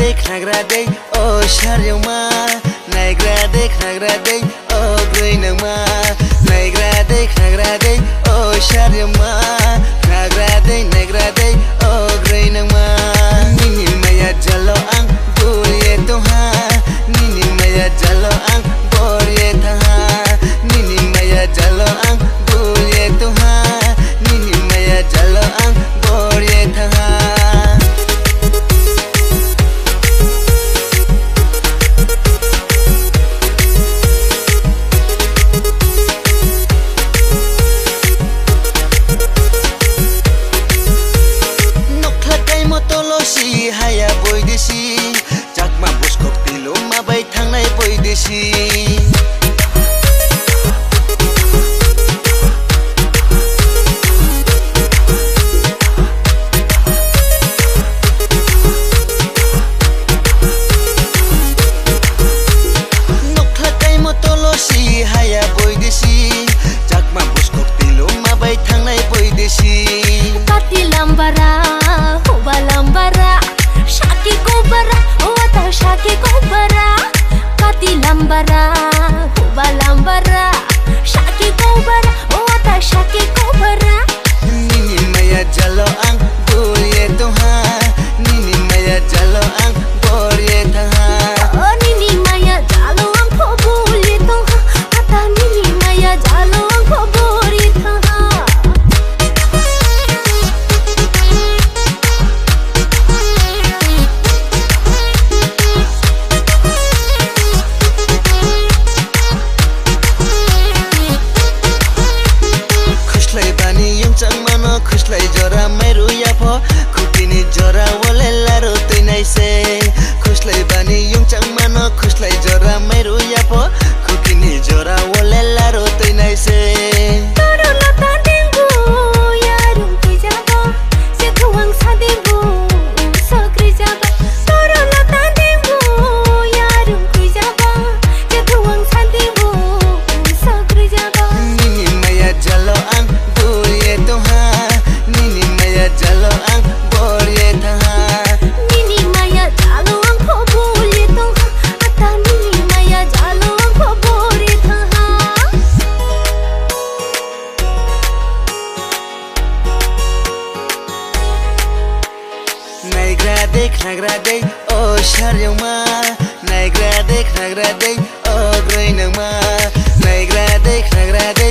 देख्नाग्रादै ओ शर्यौमा नायग्रादै ओ ग्रैनौमा नायग्रा देख्नाग्रादै ओ शर्यौमा नाग्रादै ओ ग्रैनौमा निनि माया जलो आं बुरिए तोहा निनि माया जलो आं बोरिए थाहा निनि माया जलो आं बुरिए तोहा निनि माया जलो आं बोरिए थाहा haya boy desi jakma boskok tilo mabai thangnai boy desi nokhlakai motolosi haya boy desi jakma boskok tilo mabai thangnai boy desi kati lambara hoba lambara shaki kobara ota shaki kobara kati lambara hoba lambara shaki kobara ota shaki kobara nini maya jalo ang buriye toha nini maya jalo ang buriye taha oh nini maya jalo ang buriye toha ata nini maya jalo ang buriye taha खुशलाई जरा मेरो याफो खुकिनी जरा वले लारो तैनाइ से खुशलाई बानी युङचाङ मान खुशलाई जरा मेरो याफो खुकिनी जरा वले लारो तैनाइ से toro lata dengu yarum kujaba se thuang sa dengu sakri jaba toro lata dengu yarum kujaba se thuang sa dengu sakri jaba nini maya jalo ang buriye toha nini maya jalo ang buriye taha nini maya jalo ang buriye toha ata nini maya jalo ang buriye taha नायग्रादै ओ शर्यौमा Niagara देख्नाग्रादै ओ ग्रैनौमा Niagara देख्नाग्रादै